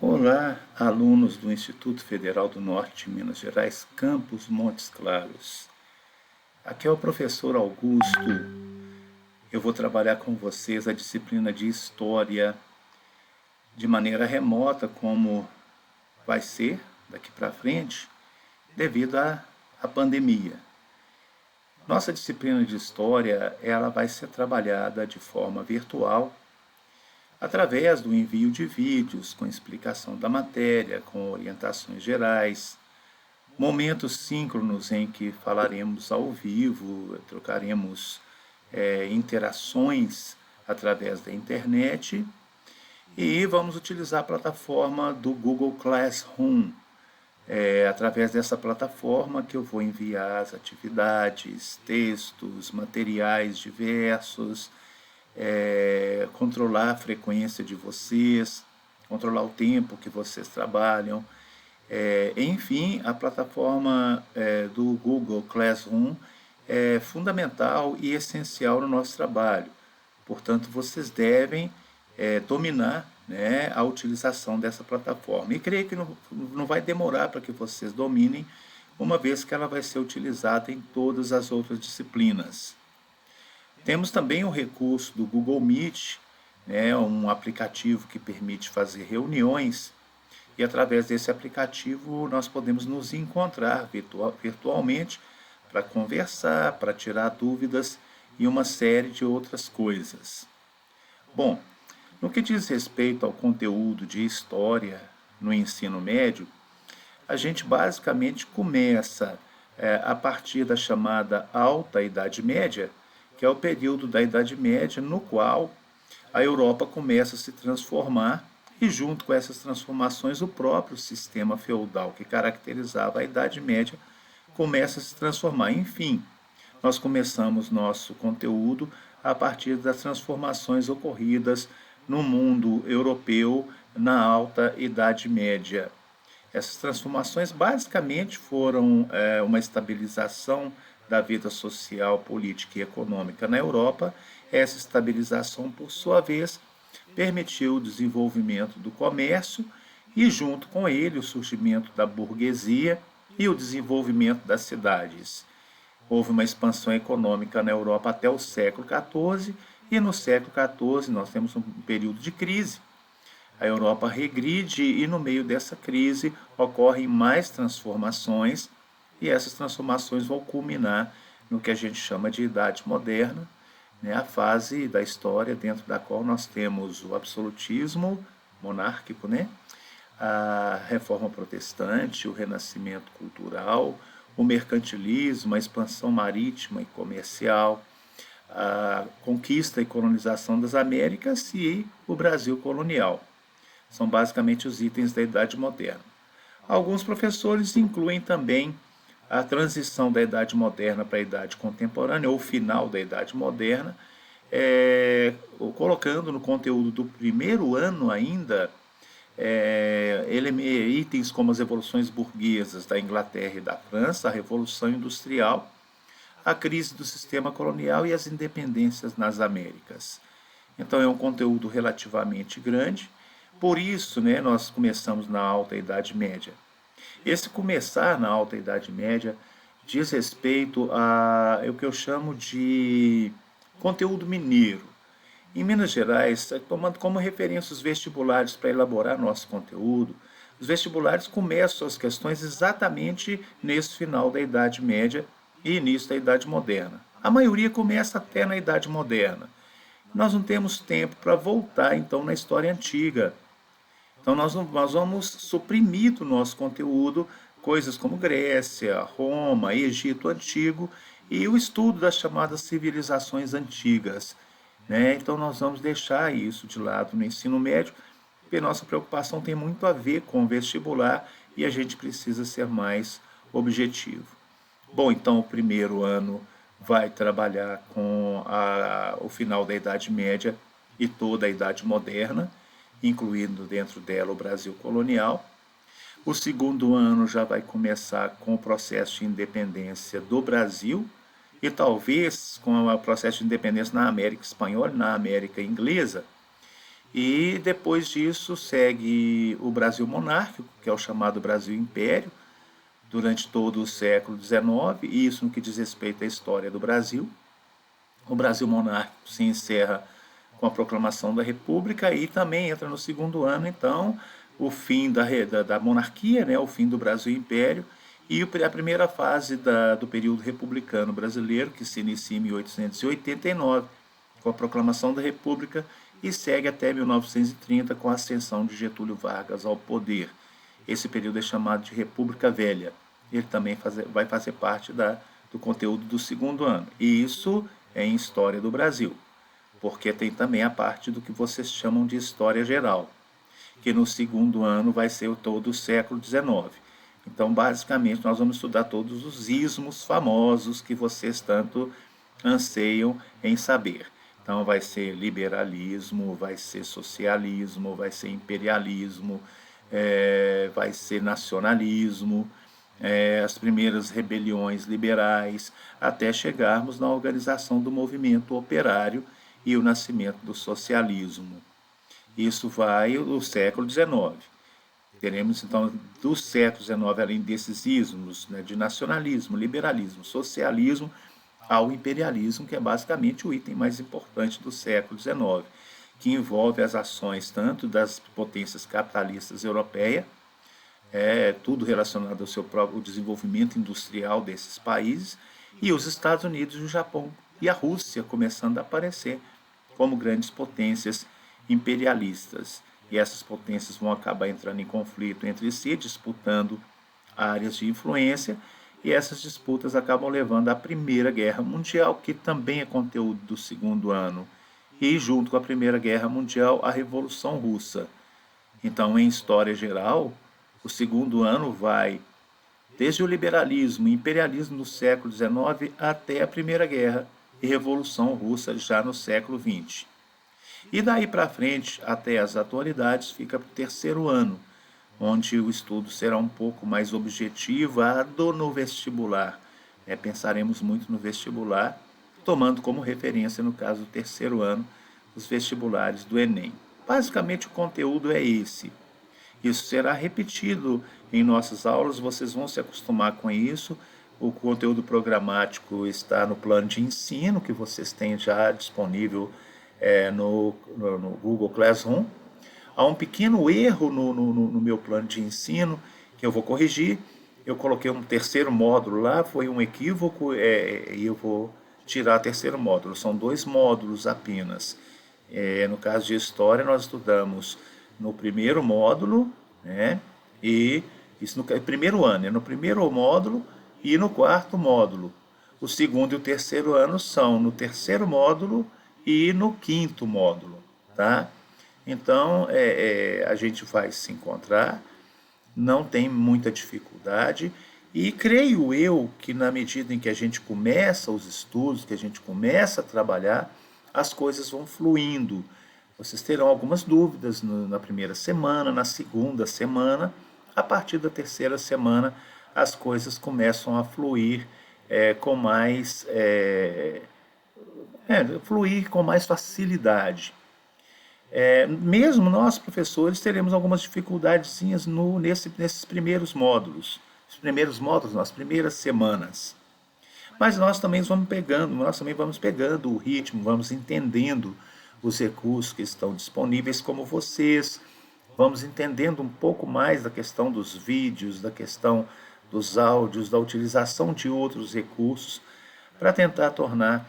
Olá, alunos do Instituto Federal do Norte de Minas Gerais, Campus Montes Claros. Aqui é o professor Augusto. Eu vou trabalhar com vocês a disciplina de História de maneira remota, como vai ser daqui para frente, devido à pandemia. Nossa disciplina de História, ela vai ser trabalhada de forma virtual, através do envio de vídeos com explicação da matéria, com orientações gerais, momentos síncronos em que falaremos ao vivo, trocaremos interações através da internet e vamos utilizar a plataforma do Google Classroom. Através dessa plataforma que eu vou enviar as atividades, textos, materiais diversos, controlar a frequência de vocês, controlar o tempo que vocês trabalham. Enfim, a plataforma do Google Classroom é fundamental e essencial no nosso trabalho. Portanto, vocês devem dominar, né, a utilização dessa plataforma. E creio que não vai demorar para que vocês dominem, uma vez que ela vai ser utilizada em todas as outras disciplinas. Temos também o recurso do Google Meet, né, um aplicativo que permite fazer reuniões, e através desse aplicativo nós podemos nos encontrar virtualmente para conversar, para tirar dúvidas e uma série de outras coisas. Bom, no que diz respeito ao conteúdo de história no ensino médio, a gente basicamente começa a partir da chamada Alta Idade Média, que é o período da Idade Média no qual a Europa começa a se transformar e, junto com essas transformações, o próprio sistema feudal que caracterizava a Idade Média começa a se transformar. Enfim, nós começamos nosso conteúdo a partir das transformações ocorridas no mundo europeu na Alta Idade Média. Essas transformações basicamente foram uma estabilização da vida social, política e econômica na Europa. Essa estabilização, por sua vez, permitiu o desenvolvimento do comércio e, junto com ele, o surgimento da burguesia e o desenvolvimento das cidades. Houve uma expansão econômica na Europa até o século XIV, e no século XIV nós temos um período de crise. A Europa regride e, no meio dessa crise, ocorrem mais transformações, e essas transformações vão culminar no que a gente chama de Idade Moderna, né, a fase da história dentro da qual nós temos o absolutismo monárquico, né, a reforma protestante, o renascimento cultural, o mercantilismo, a expansão marítima e comercial, a conquista e colonização das Américas e o Brasil colonial. São basicamente os itens da Idade Moderna. Alguns professores incluem também a transição da Idade Moderna para a Idade Contemporânea, ou o final da Idade Moderna, colocando no conteúdo do primeiro ano ainda itens como as revoluções burguesas da Inglaterra e da França, a Revolução Industrial, a crise do sistema colonial e as independências nas Américas. Então é um conteúdo relativamente grande, por isso, né, nós começamos na Alta Idade Média. Esse começar na Alta Idade Média diz respeito a o que eu chamo de conteúdo mineiro. Em Minas Gerais, tomando como referência os vestibulares para elaborar nosso conteúdo, os vestibulares começam as questões exatamente nesse final da Idade Média e início da Idade Moderna. A maioria começa até na Idade Moderna. Nós não temos tempo para voltar, então, na história antiga. Então, nós vamos suprimir do nosso conteúdo coisas como Grécia, Roma, Egito Antigo e o estudo das chamadas civilizações antigas, né? Então, nós vamos deixar isso de lado no ensino médio, porque nossa preocupação tem muito a ver com o vestibular e a gente precisa ser mais objetivo. Bom, então o primeiro ano vai trabalhar com o final da Idade Média e toda a Idade Moderna, incluindo dentro dela o Brasil colonial. O segundo ano já vai começar com o processo de independência do Brasil e talvez com o processo de independência na América Espanhola e na América Inglesa. E depois disso segue o Brasil monárquico, que é o chamado Brasil Império, durante todo o século XIX, e isso no que diz respeito à história do Brasil. O Brasil monárquico se encerra com a proclamação da República e também entra no segundo ano, então, o fim da monarquia, né, o fim do Brasil Império, e a primeira fase do período republicano brasileiro, que se inicia em 1889, com a proclamação da República, e segue até 1930 com a ascensão de Getúlio Vargas ao poder. Esse período é chamado de República Velha. Ele também vai fazer parte do conteúdo do segundo ano. E isso é em História do Brasil, porque tem também a parte do que vocês chamam de História Geral, que no segundo ano vai ser todo o século XIX. Então, basicamente, nós vamos estudar todos os ismos famosos que vocês tanto anseiam em saber. Então, vai ser liberalismo, vai ser socialismo, vai ser imperialismo, vai ser nacionalismo, as primeiras rebeliões liberais, até chegarmos na organização do movimento operário e o nascimento do socialismo. Isso vai no século XIX. Teremos, então, do século XIX, além desses ismos, né, de nacionalismo, liberalismo, socialismo, ao imperialismo, que é basicamente o item mais importante do século XIX, que envolve as ações tanto das potências capitalistas europeias, tudo relacionado ao seu próprio desenvolvimento industrial desses países, e os Estados Unidos, o Japão e a Rússia começando a aparecer como grandes potências imperialistas. E essas potências vão acabar entrando em conflito entre si, disputando áreas de influência, e essas disputas acabam levando à Primeira Guerra Mundial, que também é conteúdo do segundo ano, e junto com a Primeira Guerra Mundial, a Revolução Russa. Então, em história geral, o segundo ano vai desde o liberalismo e imperialismo no século XIX até a Primeira Guerra e Revolução Russa já no século XX. E daí para frente, até as atualidades, fica para o terceiro ano, onde o estudo será um pouco mais objetivado no vestibular. Pensaremos muito no vestibular, tomando como referência, no caso do terceiro ano, os vestibulares do Enem. Basicamente, o conteúdo é esse. Isso será repetido em nossas aulas, vocês vão se acostumar com isso. O conteúdo programático está no plano de ensino, que vocês têm já disponível no Google Classroom. Há um pequeno erro no meu plano de ensino, que eu vou corrigir. Eu coloquei um terceiro módulo lá, foi um equívoco, e eu vou tirar o terceiro módulo. São 2 módulos apenas. No caso de História, nós estudamos no primeiro módulo, né? E isso no primeiro ano, no primeiro módulo e no quarto módulo. O segundo e o terceiro ano são no terceiro módulo e no quinto módulo, tá? Então, a gente vai se encontrar, não tem muita dificuldade, e creio eu que na medida em que a gente começa os estudos, que a gente começa a trabalhar, as coisas vão fluindo. Vocês terão algumas dúvidas na primeira semana, na segunda semana. A partir da terceira semana, as coisas começam a fluir fluir com mais facilidade. Mesmo nós, professores, teremos algumas dificuldadezinhas nesses primeiros módulos. Os primeiros módulos, nas primeiras semanas. Mas nós também vamos pegando o ritmo, vamos entendendo os recursos que estão disponíveis, como vocês, vamos entendendo um pouco mais da questão dos vídeos, da questão dos áudios, da utilização de outros recursos, para tentar tornar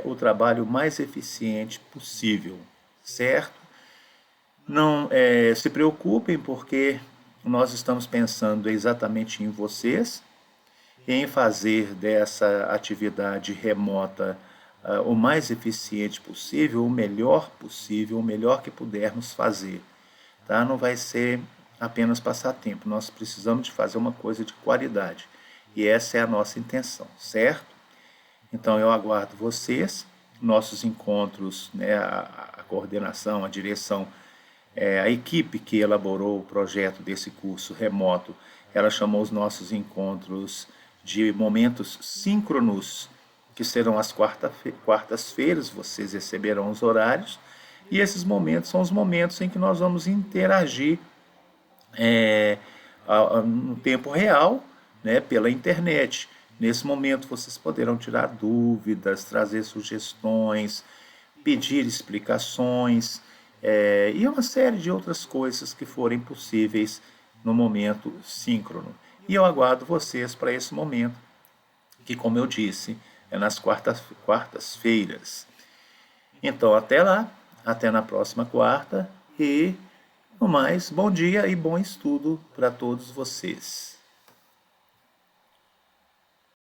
o trabalho mais eficiente possível, certo? Não se preocupem, porque nós estamos pensando exatamente em vocês, em fazer dessa atividade remota o mais eficiente possível, o melhor possível, o melhor que pudermos fazer. Tá? Não vai ser apenas passar tempo, nós precisamos de fazer uma coisa de qualidade. E essa é a nossa intenção, certo? Então eu aguardo vocês, nossos encontros, né, a coordenação, a direção, a equipe que elaborou o projeto desse curso remoto, ela chamou os nossos encontros de momentos síncronos, que serão às quartas-feiras, vocês receberão os horários, E esses momentos são os momentos em que nós vamos interagir no tempo real, né, pela internet. Nesse momento vocês poderão tirar dúvidas, trazer sugestões, pedir explicações e uma série de outras coisas que forem possíveis no momento síncrono. E eu aguardo vocês para esse momento, que, como eu disse, é nas quartas-feiras. Então, até lá, até na próxima quarta e, no mais, bom dia e bom estudo para todos vocês.